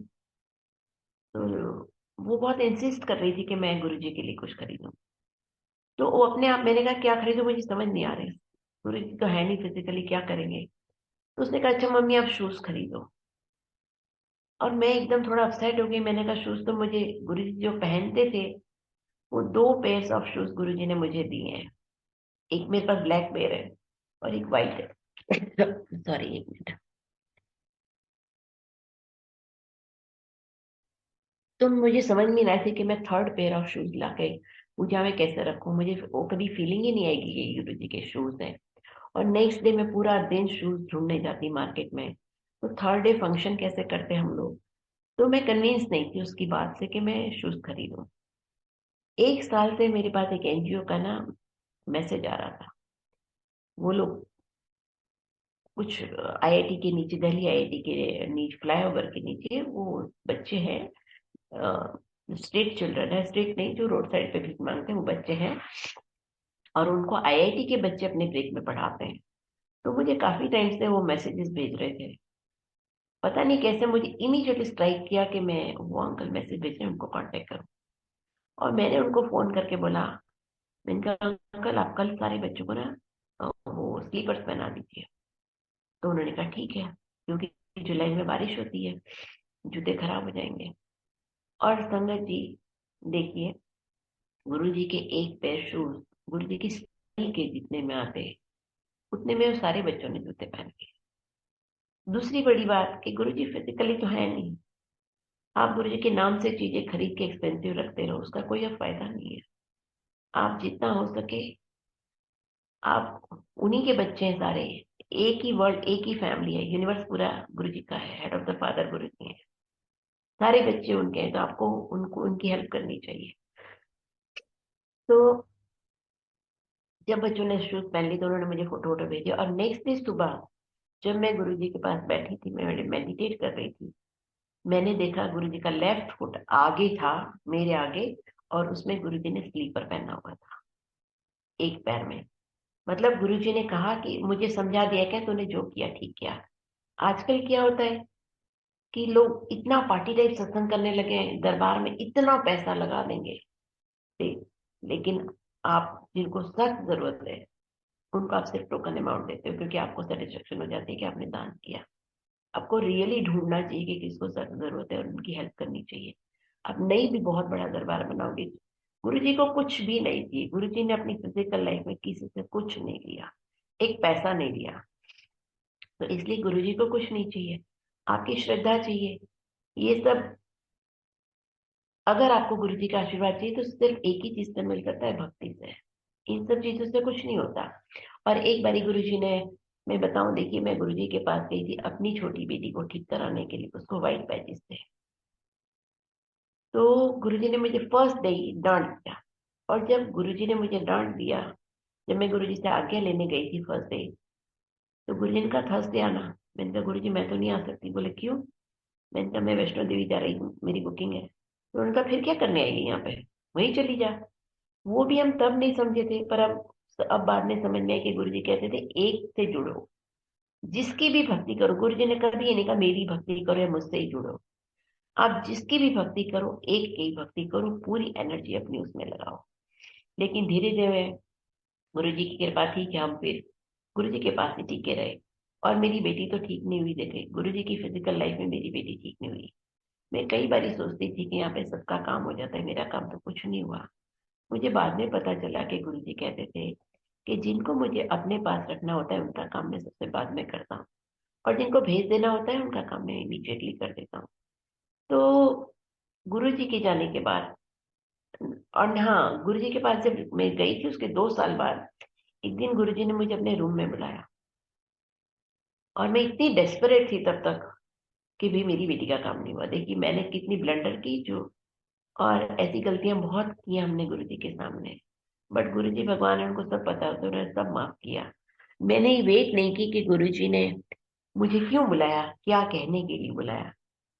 तो वो बहुत इंसिस्ट कर रही थी कि मैं गुरु जी के लिए कुछ खरीदूं। तो वो अपने आप, मैंने कहा क्या खरीदूं, मुझे समझ नहीं आ रही, गुरु जी तो है नहीं फिजिकली, क्या करेंगे। तो उसने कहा अच्छा मम्मी आप शूज खरीदो। और मैं एकदम थोड़ा अपसेट हो गई। मैंने कहा शूज तो मुझे गुरु जी जो पहनते थे, वो 2 पेयर्स ऑफ शूज गुरु जी ने मुझे दिए हैं। एक मेरे पास ब्लैक पेयर है और एक व्हाइट है। सॉरी एक मिनट। तो मुझे समझ में नहीं रहा था कि मैं थर्ड पेयर ऑफ शूज लाके पूजा में कैसे रखूं। मुझे वो कभी फीलिंग ही नहीं आएगी कि ये गुरु जी के शूज हैं। और नेक्स्ट डे मैं पूरा दिन शूज ढूंढने जाती मार्केट में। तो थर्ड डे फंक्शन कैसे करते हम लोग। तो मैं कन्विंस नहीं थी उसकी बात से कि मैं शूज खरीदूं। 1 साल से मेरे पास एक एनजीओ का ना मैसेज आ रहा था। वो लोग कुछ आईआईटी के नीचे, दिल्ली आईआईटी के नीचे, फ्लाईओवर के नीचे वो बच्चे हैं, स्ट्रीट चिल्ड्रन है, स्ट्रीट नहीं जो रोड साइड पे भीख मांगते हैं वो बच्चे हैं, और उनको आईआईटी के बच्चे अपने ब्रेक में पढ़ाते हैं। तो मुझे काफी टाइम से वो मैसेजेस भेज रहे थे। पता नहीं कैसे मुझे इमीडिएटली स्ट्राइक किया कि मैं, वो अंकल मैसेज भेज रहे हैं उनको कांटेक्ट करूं। और मैंने उनको फोन करके बोला, मैंने कहा अंकल आप कल सारे बच्चों को ना वो स्लीपर्स पहना दीजिए। तो उन्होंने कहा ठीक है, क्योंकि जुलाई में बारिश होती है, जूते खराब हो जाएंगे। और संगत जी देखिए, गुरु जी के एक पेयर शूज गुरु जी की स्टाइल के जितने में आते, उतने में वो सारे बच्चों ने जूते पहन के। दूसरी बड़ी बात कि गुरु जी फिजिकली तो है नहीं। आप गुरु जी के नाम से चीजें खरीद के एक्सपेंसिव रखते रहो, उसका कोई अब फायदा नहीं है। आप जितना हो सके, आप उन्हीं के बच्चे हैं सारे। एक ही वर्ल्ड, एक ही फैमिली है, यूनिवर्स पूरा गुरु जी का है, हेड ऑफ द फादर गुरु जी है। सारे बच्चे उनके हैं, तो आपको उनको उनकी हेल्प करनी चाहिए। तो जब बच्चों ने शूज पहन ली तो उन्होंने मुझे फोटो वोटो भेजे, और नेक्स्ट डे सुबह जब मैं गुरुजी के पास बैठी थी, मैं मेडिटेट कर रही थी, मैंने देखा गुरुजी का लेफ्ट फुट आगे था, मेरे आगे, और उसमें गुरुजी ने स्लीपर पहना हुआ था एक पैर में। मतलब गुरुजी ने कहा कि मुझे समझा दिया क्या, तूने जो किया ठीक किया। आजकल क्या होता है कि लोग इतना पार्टी टाइप सत्संग करने लगे हैं, दरबार में इतना पैसा लगा देंगे, लेकिन आप जिनको सख्त जरूरत है उनको आप सिर्फ टोकन अमाउंट देते हो, क्योंकि आपको सेटिस्फेक्शन हो जाती है कि आपने दान किया। आपको रियली ढूंढना चाहिए कि किसको सख्त जरूरत है और उनकी हेल्प करनी चाहिए। आप नहीं भी बहुत बड़ा दरबार बनाओगे, गुरु जी को कुछ भी नहीं चाहिए। गुरु जी ने अपनी फिजिकल लाइफ में किसी से कुछ नहीं लिया, एक पैसा नहीं लिया, तो इसलिए गुरु जी को कुछ नहीं चाहिए, आपकी श्रद्धा चाहिए। ये सब, अगर आपको गुरु जी का आशीर्वाद चाहिए तो सिर्फ एक ही चीज से मिल सकता है, भक्ति से। इन सब चीजों से कुछ नहीं होता। और एक बारी गुरु जी ने, मैं बताऊं, देखिए मैं गुरु जी के पास गई थी अपनी छोटी बेटी को ठीक कराने के लिए, उसको व्हाइट पैचेस थे। तो गुरुजी ने मुझे फर्स्ट डे ही डांट दिया। और जब गुरुजी ने मुझे डांट दिया, जब मैं गुरुजी से आज्ञा लेने गई थी फर्स्ट डे, तो गुरुजी ने कहा थर्सडे आना। मैंने कहा गुरुजी मैं तो नहीं आ सकती। बोले क्यों? मैंने कहा मैं वैष्णो देवी जा रही हूँ, मेरी बुकिंग है। तो उन्होंने कहा फिर क्या करने आएगी यहाँ पे, वहीं चली जा। वो भी हम तब नहीं समझे थे, पर अब बाद में समझ में आया कि गुरुजी कहते थे एक से जुड़ो, जिसकी भी भक्ति करो। गुरुजी ने कभी ये नहीं कहा मेरी भक्ति करो या मुझसे ही जुड़ो। आप जिसकी भी भक्ति करो, एक की भक्ति करो, पूरी एनर्जी अपनी उसमें लगाओ। लेकिन धीरे धीरे गुरु जी की कृपा थी कि हम फिर गुरु जी के पास ही टिके रहे। और मेरी बेटी तो ठीक नहीं हुई। देखे, गुरु जी की फिजिकल लाइफ में मेरी बेटी ठीक नहीं हुई। मैं कई बार सोचती थी कि यहाँ पे सबका काम हो जाता है, मेरा काम तो कुछ नहीं हुआ। मुझे बाद में पता चला कि गुरु जी कहते थे कि जिनको मुझे अपने पास रखना होता है उनका काम मैं सबसे बाद में करता हूँ, और जिनको भेज देना होता है उनका काम मैं इमीडिएटली कर देता हूँ। तो गुरु जी के जाने के बाद, और हाँ, गुरु जी के पास जब मैं गई थी उसके 2 साल बाद, एक दिन गुरु जी ने मुझे अपने रूम में बुलाया, और मैं इतनी डेस्परेट थी तब तक कि भी मेरी बेटी का काम नहीं हुआ। देखिए मैंने कितनी ब्लंडर की, जो और ऐसी गलतियां बहुत की हमने गुरु जी के सामने। बट गुरु जी भगवान है, उनको सब पता होता है, उन्होंने सब माफ किया। मैंने ये वेट नहीं की कि गुरु जी ने मुझे क्यों बुलाया, क्या कहने के लिए बुलाया।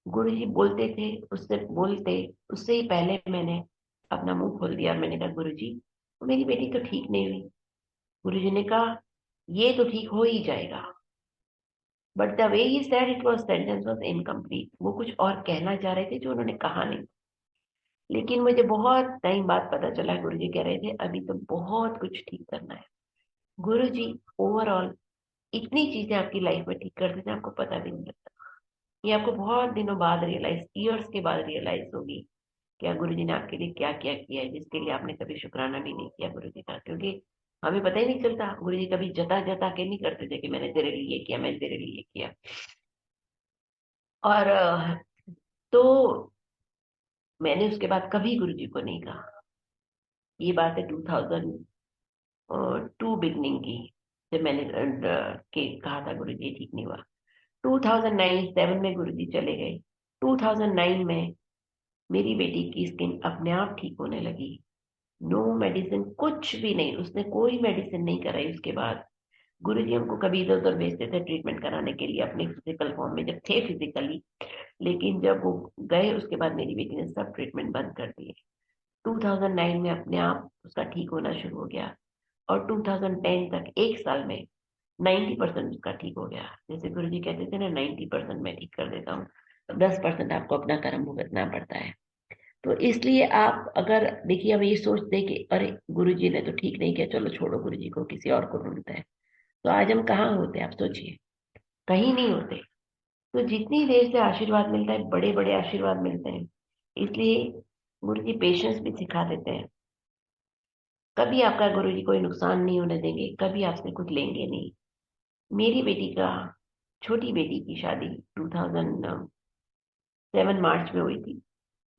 गुरु जी बोलते थे, उससे बोलते उससे ही पहले मैंने अपना मुंह खोल दिया। मैंने कहा गुरु जी मेरी बेटी तो ठीक नहीं हुई। गुरु जी ने कहा ये तो ठीक हो ही जाएगा। But the way he said it was sentence was incomplete. वो कुछ और कहना चाह रहे थे जो उन्होंने कहा नहीं। लेकिन मुझे बहुत टाइम बाद पता चला, गुरु जी कह रहे थे अभी तो बहुत कुछ ठीक करना है। गुरु जी ओवरऑल इतनी चीजें आपकी लाइफ में ठीक कर देते हैं, आपको पता भी नहीं लगता। ये आपको बहुत दिनों बाद रियलाइज, ईयर्स के बाद रियलाइज होगी क्या गुरु जी ने आपके लिए क्या क्या किया है, जिसके लिए आपने कभी शुक्राना भी नहीं किया गुरु जी का। क्योंकि हमें पता ही नहीं चलता, गुरु जी कभी जता जता के नहीं करते थे कि मैंने तेरे लिए ये किया, मैंने तेरे लिए ये किया। और तो मैंने उसके बाद कभी गुरु जी को नहीं कहा। ये बात है 2002 बिगनिंग की, जब मैंने के कहा था गुरु जी ठीक नहीं हुआ। 2009-7 में गुरु जी चले गए। 2009 में मेरी बेटी की स्किन अपने आप ठीक होने लगी। नो मेडिसिन, कुछ भी नहीं, उसने कोई मेडिसिन नहीं कराई उसके बाद। गुरुजी हमको कभी इधर उधर भेजते थे ट्रीटमेंट कराने के लिए अपने फिजिकल फॉर्म में, जब थे फिजिकली। लेकिन जब वो गए उसके बाद मेरी बेटी ने सब ट्रीटमेंट बंद कर दिए। 2009 में अपने आप उसका ठीक होना शुरू हो गया, और 2010 तक, 1 साल में 90% उसका ठीक हो गया। जैसे गुरुजी कहते थे ना, 90% मैं ठीक कर देता हूँ, 10% आपको अपना कर्म भुगतना पड़ता है। तो इसलिए आप अगर देखिए, अब ये सोचते कि अरे गुरुजी ने तो ठीक नहीं किया, चलो छोड़ो, गुरुजी को किसी और को ढूंढते हैं, तो आज हम कहाँ होते, आप सोचिए, कहीं नहीं होते। तो जितनी देर से आशीर्वाद मिलता है, बड़े बड़े आशीर्वाद मिलते हैं। इसलिए गुरु जी पेशेंस भी सिखा देते हैं। कभी आपका गुरु जी कोई नुकसान नहीं होने देंगे, कभी आपसे कुछ लेंगे नहीं। मेरी बेटी का, छोटी बेटी की शादी 2007 मार्च में हुई थी।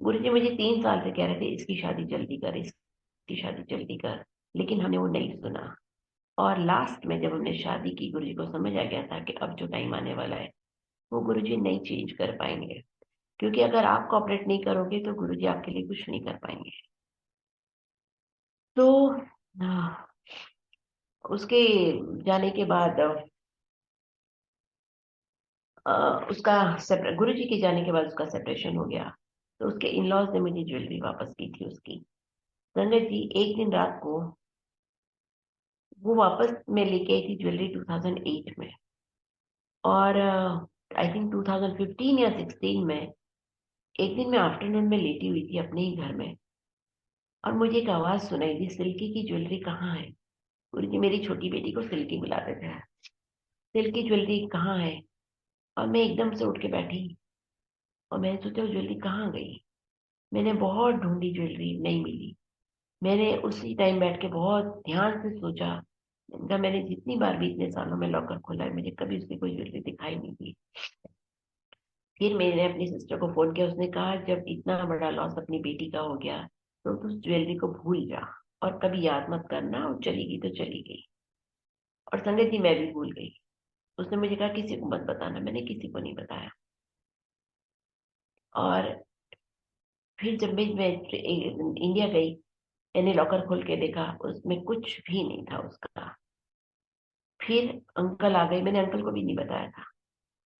गुरु जी मुझे 3 साल से कह रहे थे इसकी शादी जल्दी कर, इसकी शादी जल्दी कर, लेकिन हमने वो नहीं सुना। और लास्ट में जब हमने शादी की, गुरु जी को समझ आ गया था कि अब जो टाइम आने वाला है वो गुरु जी नहीं चेंज कर पाएंगे। क्योंकि अगर आप कॉपरेट नहीं करोगे तो गुरु जी आपके लिए कुछ नहीं कर पाएंगे। तो उसके जाने के बाद उसका गुरु जी के जाने के बाद उसका सेपरेशन हो गया। तो उसके इन लॉज ने मुझे ज्वेलरी वापस की थी उसकी। संगत जी एक दिन रात को वो वापस मैं लेके आई थी ज्वेलरी 2008 में, और आई थिंक 2015 या 16 में एक दिन मैं आफ्टरनून में लेटी हुई थी अपने ही घर में, और मुझे एक आवाज सुनाई दी, सिल्की की ज्वेलरी कहाँ है। गुरु जी मेरी छोटी बेटी को सिल्की बुलाते थे, सिल्की ज्वेलरी कहाँ है। और मैं एकदम से उठ के बैठी और मैंने सोचा वो ज्वेलरी कहाँ गई। मैंने बहुत ढूंढी, ज्वेलरी नहीं मिली। मैंने उसी टाइम बैठ के बहुत ध्यान से सोचा। मैंने जितनी बार भी इतने सालों में लॉकर खोला है, मुझे कभी उसकी कोई ज्वेलरी दिखाई नहीं दी। फिर मैंने अपनी सिस्टर को फोन किया, उसने कहा जब इतना बड़ा लॉस अपनी बेटी का हो गया तो उस ज्वेलरी को भूल जा और कभी याद मत करना, और चली गई तो चली गई। और संगत जी मैं भी भूल गई। उसने मुझे कहा किसी को मत बताना, मैंने किसी को नहीं बताया। और फिर जब मैं इंडिया गई, मैंने लॉकर खोल के देखा, उसमें कुछ भी नहीं था उसका। फिर अंकल आ गए, मैंने अंकल को भी नहीं बताया था।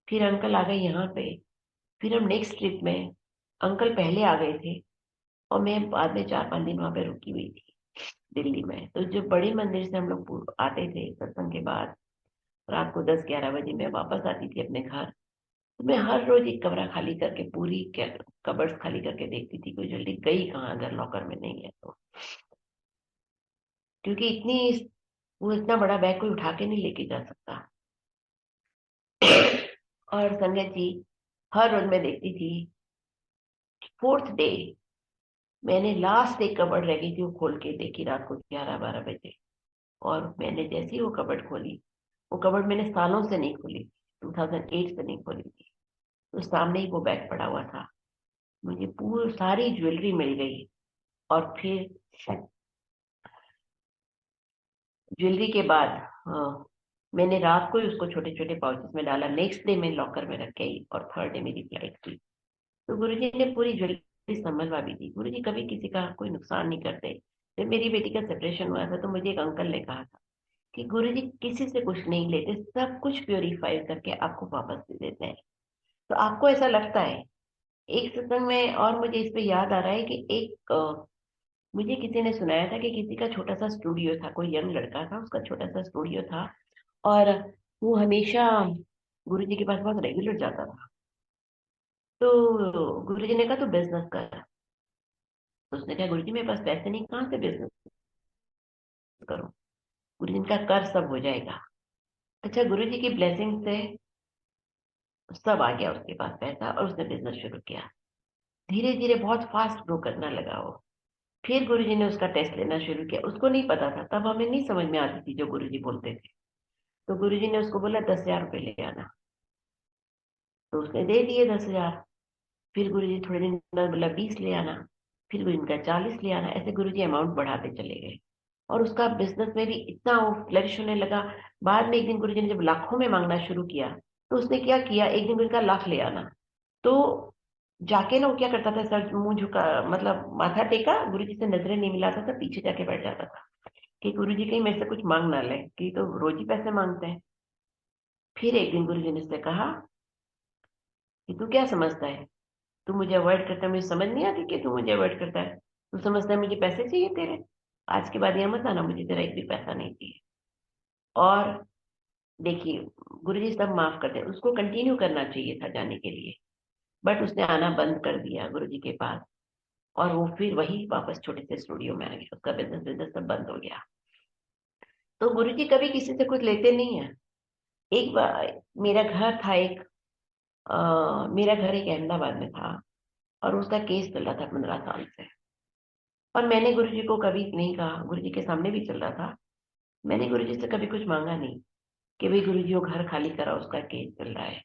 फिर अंकल आ गए यहाँ पे। फिर हम नेक्स्ट ट्रिप में, अंकल पहले आ गए थे और मैं बाद में 4-5 दिन वहां पे रुकी हुई थी दिल्ली में। तो जो बड़े मंदिर से हम लोग आते थे सत्संग के बाद, रात को 10-11 बजे मैं वापस आती थी अपने घर। तो मैं हर रोज एक कमरा खाली करके, पूरी कबर्ड्स खाली करके देखती थी कोई ज्वेलरी गई कहाँ, अगर लॉकर में नहीं है तो। क्योंकि वो इतना बड़ा बैग कोई उठा के नहीं लेके जा सकता। और संगत जी हर रोज मैं देखती थी। फोर्थ डे मैंने लास्ट एक कबर्ड रह गई थी, वो खोल के देखी रात को 11-12 बजे। और मैंने जैसे ही वो कबर्ड खोली, वो कबर्ड मैंने सालों से नहीं खोली थी, 2008 से नहीं खोली थी। तो सामने ही वो बैग पड़ा हुआ था। मुझे पूरी सारी ज्वेलरी मिल गई। और फिर ज्वेलरी के बाद मैंने रात को ही उसको छोटे छोटे पाउचेस में डाला। नेक्स्ट डे मैं लॉकर में रख के आई और थर्ड डे मेरी फ्लाइट थी। तो गुरुजी ने पूरी ज्वेलरी संभलवा भी दी। गुरुजी कभी किसी का कोई नुकसान नहीं करते। जब मेरी बेटी का सेपरेशन हुआ था तो मुझे एक अंकल ने कहा था कि गुरुजी किसी से कुछ नहीं लेते, सब कुछ प्योरीफाई करके आपको वापस दे देते हैं। तो आपको ऐसा लगता है। एक सत्संग में और मुझे इस पे याद आ रहा है कि मुझे किसी ने सुनाया था कि किसी का छोटा सा स्टूडियो था, कोई यंग लड़का था, उसका छोटा सा स्टूडियो था। और वो हमेशा गुरुजी के पास बहुत रेगुलर जाता था। तो गुरुजी ने कहा तू बिजनेस कर। तो उसने कहा गुरुजी मेरे पास पैसे नहीं, कहाँ से बिजनेस करूं। गुरुजी ने कहा कर, सब हो जाएगा। अच्छा, गुरुजी की ब्लेसिंग से सब आ गया उसके पास पैसा, और उसने बिजनेस शुरू किया। धीरे धीरे बहुत फास्ट ग्रो करना लगा वो। फिर गुरुजी ने उसका टेस्ट लेना शुरू किया। उसको नहीं पता था, तब हमें नहीं समझ में आती थी जो गुरुजी बोलते थे। तो गुरुजी ने उसको बोला 10,000 रुपये ले आना। तो उसने दे दिए 10,000। फिर गुरुजी थोड़े दिन बाद बोला 20 ले आना। फिर गुरुजी का 40 ले आना। ऐसे गुरुजी अमाउंट बढ़ाते चले गए, और उसका बिजनेस में भी इतना वो फ्लरिश होने लगा। बाद में एक दिन गुरुजी ने जब लाखों में मांगना शुरू किया, तो उसने क्या किया, एक दिन गुरुजी का लाख ले आना। तो जाके ना वो क्या करता था, सर मुंह झुका, मतलब माथा टेका, गुरुजी से नजरें नहीं मिलाता था, पीछे जाके बैठ जाता था कि गुरुजी कहीं मेरे से कुछ मांग ना ले, कि तो रोज ही पैसे मांगते हैं। फिर एक दिन गुरुजी ने उससे कहा कि तू क्या समझता है, तू मुझे अवॉइड करता है, मुझे समझ नहीं आती कि तू मुझे अवॉइड करता है। तू समझता है मुझे पैसे चाहिए तेरे, आज के बाद यहाँ मत आना, मुझे तेरा एक भी पैसा नहीं चाहिए। और देखिए, गुरुजी सब माफ करते हैं, उसको कंटिन्यू करना चाहिए था जाने के लिए, बट उसने आना बंद कर दिया गुरुजी के पास। और वो फिर वही वापस छोटे से स्टूडियो में आ गया, उसका बिजनेस बिजनेस सब बंद हो गया। तो गुरुजी कभी किसी से कुछ लेते नहीं है। एक बार मेरा घर था एक मेरा घर एक अहमदाबाद में था, और उसका केस चल रहा था 15 साल से। और मैंने गुरुजी को कभी नहीं कहा, गुरुजी के सामने भी चल रहा था, मैंने गुरुजी से कभी कुछ मांगा नहीं कि भाई गुरुजी वो घर खाली करा, उसका केस चल रहा है।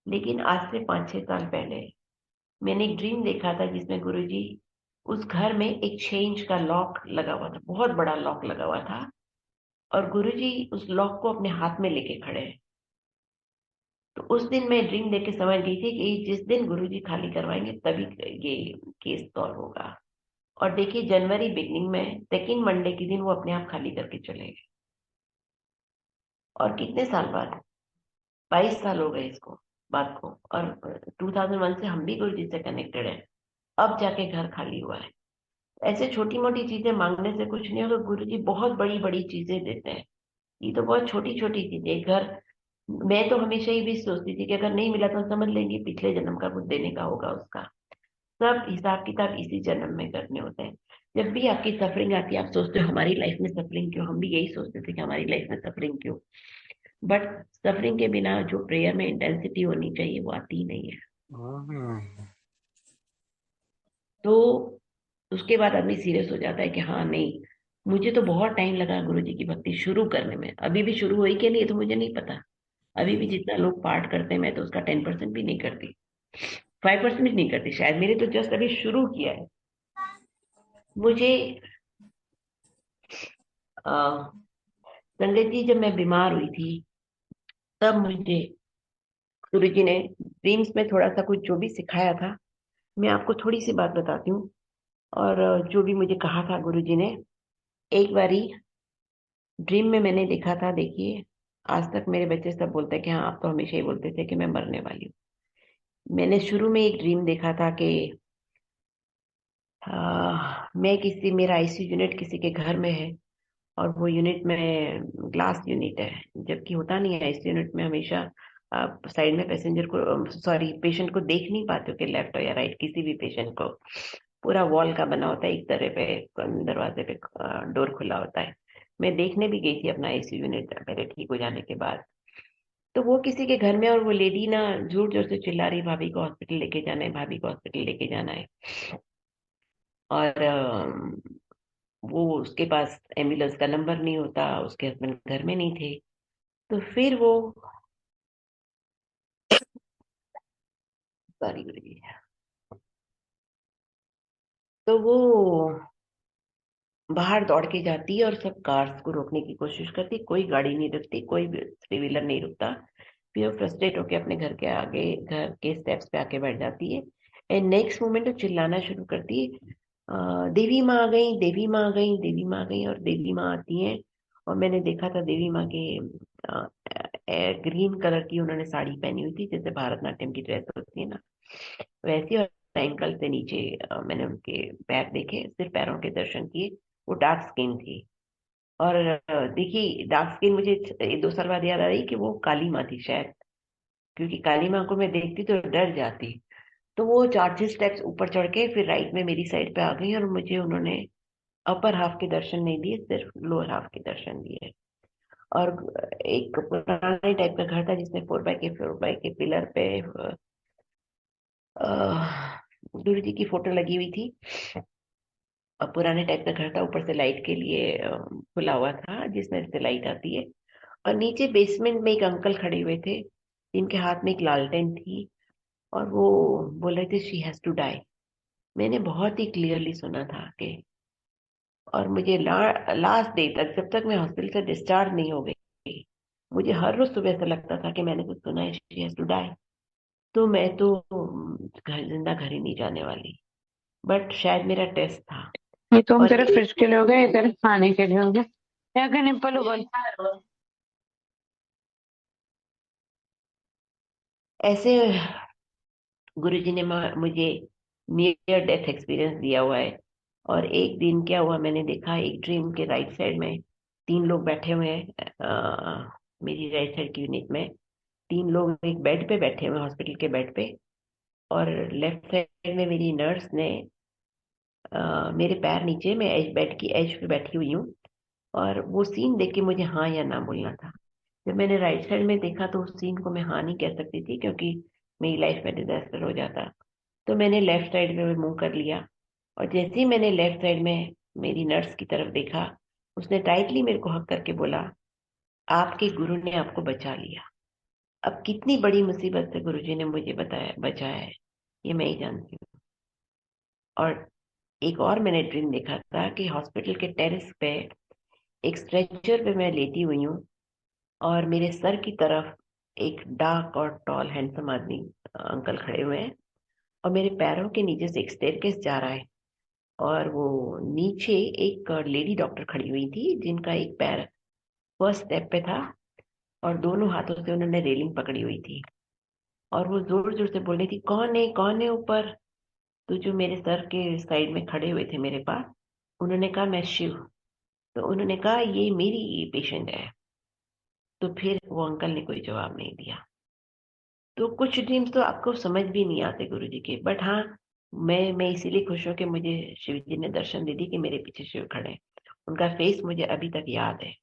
लेकिन आज से 5-6 साल पहले मैंने एक ड्रीम देखा था जिसमें गुरुजी, उस घर में एक 6 इंच का लॉक लगा हुआ था, बहुत बड़ा लॉक लगा हुआ था, और गुरुजी उस लॉक को अपने हाथ में लेके खड़े हैं। तो उस दिन मैं ड्रीम देख के समझ गई थी कि जिस दिन गुरुजी खाली करवाएंगे तभी ये केस सॉल्व होगा। और देखिए, जनवरी बिगनिंग में सेकेंड मंडे के दिन वो अपने आप खाली करके चले गए। और कितने साल बाद, 22 साल हो गए इसको। बात को। और 2001 से हम भी गुरु जी से कनेक्टेड है, अब जाके घर खाली हुआ है। ऐसे छोटी मोटी चीजें मांगने से कुछ नहीं होगा, गुरु जी बहुत बड़ी बड़ी चीजें देते हैं। ये तो बहुत छोटी छोटी चीजें घर। मैं तो हमेशा ही भी सोचती थी कि अगर नहीं मिला तो समझ लेंगे पिछले जन्म का कुछ देने का होगा उसका। सब हिसाब किताब इसी जन्म में करने होते हैं। जब भी आपकी सफरिंग आती है आप सोचते हो हमारी लाइफ में सफरिंग क्यों, हम भी यही सोचते थे कि हमारी लाइफ में सफरिंग क्यों। बट सफरिंग के बिना जो प्रेयर में इंटेंसिटी होनी चाहिए वो आती ही नहीं है। तो उसके बाद आदमी सीरियस हो जाता है कि हाँ नहीं, मुझे तो बहुत टाइम लगा गुरु जी की भक्ति शुरू करने में, अभी भी शुरू हुई कि नहीं ये तो मुझे नहीं पता। अभी भी जितना लोग पाठ करते हैं मैं तो उसका 10% भी नहीं करती, 5% भी नहीं करती शायद, मेरे तो जस्ट अभी शुरू किया है। मुझे आ, संगत जी जब मैं बीमार हुई थी तब मुझे गुरु जी ने ड्रीम्स में थोड़ा सा कुछ जो भी सिखाया था, मैं आपको थोड़ी सी बात बताती हूँ। और जो भी मुझे कहा था गुरु जी ने, एक बारी ड्रीम में मैंने देखा था, देखिए आज तक मेरे बच्चे सब बोलते हैं कि हाँ आप तो हमेशा ही बोलते थे कि मैं मरने वाली हूँ। मैंने शुरू में एक ड्रीम देखा था कि मैं किसी, मेरा आईसीयू यूनिट किसी के घर में है और वो यूनिट में ग्लास यूनिट है, जबकि होता नहीं है आईसीयू यूनिट में, हमेशा आप साइड में पैसेंजर को, सॉरी पेशेंट को देख नहीं पाते हो कि लेफ्ट हो या राइट, किसी भी पेशेंट को। पूरा वॉल का बना होता है, एक तरह पे दरवाजे पे डोर खुला होता है। मैं देखने भी गई थी अपना आईसीयू यूनिट मेरे ठीक हो जाने के बाद। तो वो किसी के घर में, और वो लेडी ना जोर जोर से चिल्ला रही, भाभी को हॉस्पिटल लेके जाना है, भाभी को हॉस्पिटल लेके जाना है। और वो उसके पास एम्बुलेंस का नंबर नहीं होता, उसके हस्बैंड घर में नहीं थे। तो फिर वो, सॉरी, तो वो बाहर दौड़ के जाती है और सब कार्स को रोकने की कोशिश करती, कोई गाड़ी नहीं रुकती, कोई थ्री व्हीलर नहीं रुकता। फिर वो फ्रस्ट्रेट होकर अपने घर के आगे, घर के स्टेप्स पे आके बैठ जाती है। एंड नेक्स्ट मोमेंट वो चिल्लाना शुरू करती है, देवी माँ आ गई, देवी माँ आ गई, देवी माँ आ गई। और देवी माँ आती हैं, और मैंने देखा था देवी माँ के ग्रीन कलर की उन्होंने साड़ी पहनी हुई थी, जैसे भारतनाट्यम की ड्रेस होती है ना वैसी। और एंकल से नीचे मैंने उनके पैर देखे, सिर्फ पैरों के दर्शन किए। वो डार्क स्किन थी। और देखिए डार्क स्किन, मुझे 2 साल बाद याद आ रही कि वो काली माँ थी शायद, क्योंकि काली माँ को मैं देखती तो डर जाती। तो वो 4-6 स्टेप्स ऊपर चढ़ के फिर राइट में मेरी साइड पे आ गई, और मुझे उन्होंने अपर हाफ के दर्शन नहीं दिए, सिर्फ लोअर हाफ के दर्शन दिए। और एक पुराने टाइप का घर था जिसमें 4x4 के पिलर पे गुरु जी की फोटो लगी हुई थी। और पुराने टाइप का घर था, ऊपर से लाइट के लिए खुला हुआ था जिसमें से लाइट आती है। और नीचे बेसमेंट में एक अंकल खड़े हुए थे जिनके हाथ में एक लालटेन थी, और वो बोल रहे थे शी हैज टू डाई। मैंने बहुत ही क्लियरली सुना था कि, और मुझे लास्ट डे तक, जब तक मैं हॉस्पिटल से डिस्चार्ज नहीं हो गई, मुझे हर रोज सुबह ऐसा लगता था कि मैंने कुछ सुना है, शी हैज टू डाई। तो मैं तो जिंदा घर ही नहीं जाने वाली। बट शायद मेरा टेस्ट था। ये तो हम और तेरे फ्रिज के लिए हो गए, ये तेरे खाने के लिए हो गए। क्या करने पलो बोल। ऐसे गुरुजी ने मुझे नियर डेथ एक्सपीरियंस दिया हुआ है। और एक दिन क्या हुआ, मैंने देखा एक ड्रीम के राइट साइड में 3 लोग बैठे हुए हैं, मेरी राइट साइड की यूनिट में 3 लोग एक बेड पे बैठे हुए हैं, हॉस्पिटल के बेड पे। और लेफ्ट साइड में मेरी नर्स ने मेरे पैर नीचे, मैं एज बेड की एज पे बैठी हुई हूँ। और वो सीन देख के मुझे हाँ या ना बोलना था। जब मैंने राइट साइड में देखा तो उस सीन को मैं हाँ नहीं कह सकती थी, क्योंकि मेरी लाइफ में डिजास्टर हो जाता। तो मैंने लेफ्ट साइड में मुंह कर लिया। और जैसे ही मैंने लेफ्ट साइड में मेरी नर्स की तरफ देखा, उसने टाइटली मेरे को हक करके बोला, आपके गुरु ने आपको बचा लिया। अब कितनी बड़ी मुसीबत से गुरु जी ने मुझे बताया, बचाया है, ये मैं ही जानती हूँ। और एक और मैंने ड्रीम देखा था कि हॉस्पिटल के टेरेस पे एक स्ट्रेचर पे मैं लेटी हुई हूँ, और मेरे सर की तरफ एक डार्क और टॉल हैंडसम आदमी, अंकल खड़े हुए हैं। और मेरे पैरों के नीचे से एक स्टेयरकेस जा रहा है, और वो नीचे एक लेडी डॉक्टर खड़ी हुई थी जिनका एक पैर फर्स्ट स्टेप पे था, और दोनों हाथों से उन्होंने रेलिंग पकड़ी हुई थी। और वो जोर जोर से बोल रही थी, कौन है ऊपर? तो जो मेरे सर के साइड में खड़े हुए थे मेरे पास, उन्होंने कहा मैं शिव। तो उन्होंने कहा ये मेरी पेशेंट है। तो फिर वो अंकल ने कोई जवाब नहीं दिया। तो कुछ ड्रीम्स तो आपको समझ भी नहीं आते गुरु जी के, बट हाँ, मैं इसीलिए खुश हूँ कि मुझे शिव जी ने दर्शन दे दी कि मेरे पीछे शिव खड़े हैं। उनका फेस मुझे अभी तक याद है।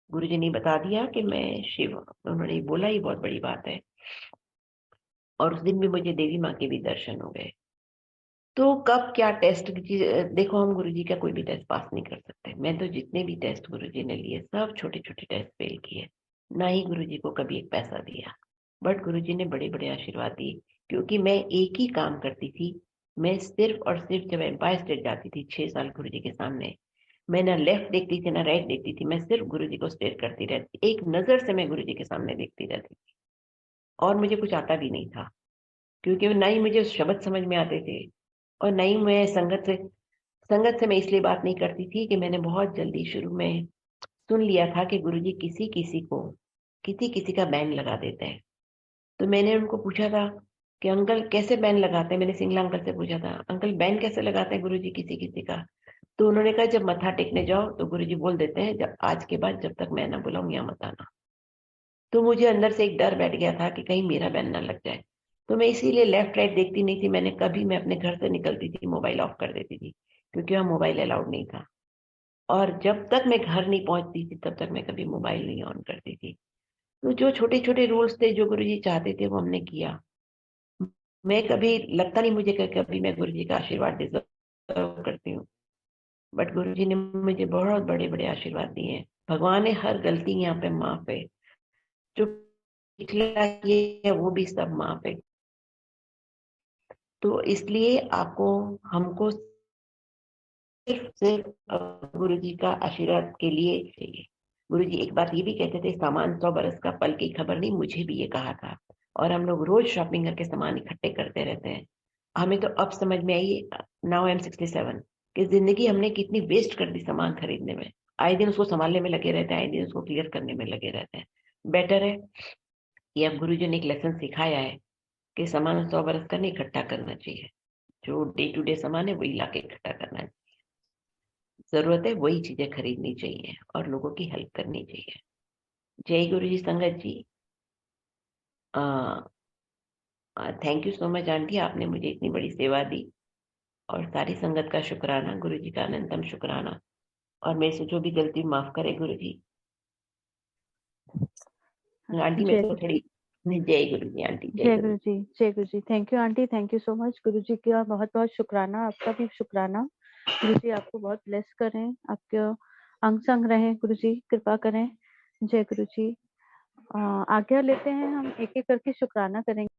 गुरु जी ने बता दिया कि मैं शिव हूँ। उन्होंने बोला ही बहुत बड़ी बात है। और उस दिन भी मुझे देवी माँ के भी दर्शन हो गए। तो कब क्या टेस्ट देखो, हम गुरु जी का कोई भी टेस्ट पास नहीं कर सकते। मैं तो जितने भी टेस्ट गुरु जी ने लिए सब छोटे छोटे टेस्ट फेल किए, ना ही गुरु जी को कभी एक पैसा दिया। बट गुरु जी ने बड़े बड़े आशीर्वाद दिए, क्योंकि मैं एक ही काम करती थी। मैं सिर्फ और सिर्फ जब एम्पायर स्टेट जाती थी 6 साल गुरु जी के सामने, मैं ना लेफ्ट देखती थी ना राइट देखती थी, मैं सिर्फ गुरु जी को स्टेयर करती रहती, एक नजर से मैं गुरु जी के सामने देखती रहती थी। और मुझे कुछ आता भी नहीं था, क्योंकि ना ही मुझे शब्द समझ में आते थे, और ना ही मैं संगत से मैं इसलिए बात नहीं करती थी कि मैंने बहुत जल्दी शुरू में सुन लिया था कि गुरुजी किसी किसी का बैन लगा देते हैं। तो मैंने उनको पूछा था कि अंकल कैसे बैन लगाते हैं। मैंने सिंगला अंकल से पूछा था, अंकल बैन कैसे लगाते हैं गुरुजी किसी किसी का? तो उन्होंने कहा जब मत्था टेकने जाओ तो गुरुजी बोल देते हैं, जब आज के बाद जब तक मैं ना बुलाऊं यहाँ मत आना। तो मुझे अंदर से एक डर बैठ गया था कि कहीं मेरा बैन ना लग जाए। तो मैं इसीलिए लेफ्ट राइट देखती नहीं थी। मैं अपने घर से निकलती थी मोबाइल ऑफ कर देती थी, क्योंकि वहाँ मोबाइल अलाउड नहीं था। और जब तक मैं घर नहीं पहुंचती थी तब तक मैं कभी मोबाइल नहीं ऑन करती थी। तो जो छोटे छोटे रूल्स थे जो गुरुजी चाहते थे वो हमने किया। मैं कभी लगता नहीं मुझे कि कभी मैं गुरुजी का आशीर्वाद डिजर्व करती हूँ, बट गुरुजी ने मुझे बहुत बड़े बड़े आशीर्वाद दिए हैं। भगवान ने हर गलती यहाँ पे माफ है, जो पिछला किए है वो भी सब माफ है। तो इसलिए आपको हमको सिर्फ गुरु जी का आशीर्वाद के लिए चाहिए। गुरु जी एक बात ये भी कहते थे, सामान 100 बरस का पल की खबर नहीं। मुझे भी ये कहा था, और हम लोग रोज शॉपिंग करके सामान इकट्ठे करते रहते हैं। हमें तो अब समझ में आई, नाउ आई एम 67, कि जिंदगी हमने कितनी वेस्ट कर दी सामान खरीदने में। आए दिन उसको संभालने में लगे रहते हैं, आए दिन उसको क्लियर करने में लगे रहते हैं। बेटर है ये, अब गुरु जी ने एक लेसन सिखाया है कि सामान 100 बरस का नहीं इकट्ठा करना चाहिए। जो डे टू डे सामान है वही लाके इकट्ठा करना है। जरूरत है वही चीजें खरीदनी चाहिए और लोगों की हेल्प करनी चाहिए। जय गुरु जी संगत जी। Thank you so much aunty, आपने मुझे इतनी बड़ी सेवा दी। और सारी संगत का शुक्राना, गुरु जी का अनंतम शुक्राना। और मेरे से जो भी गलती माफ करे गुरु जी। आंटी मैं जय तो थोड़ी, जय गुरु जी आंटी, जय जय गुरु गुरु जी। जी, जय Guru ji. Thank you aunty, thank you so much. Guru ji का बहुत बहुत शुक्राना, आपका भी शुक्राना। गुरु जी आपको बहुत ब्लेस करें, आपके अंग संग रहें, गुरु जी कृपा करें। जय गुरु जी। आज्ञा लेते हैं, हम एक एक करके शुक्राना करेंगे।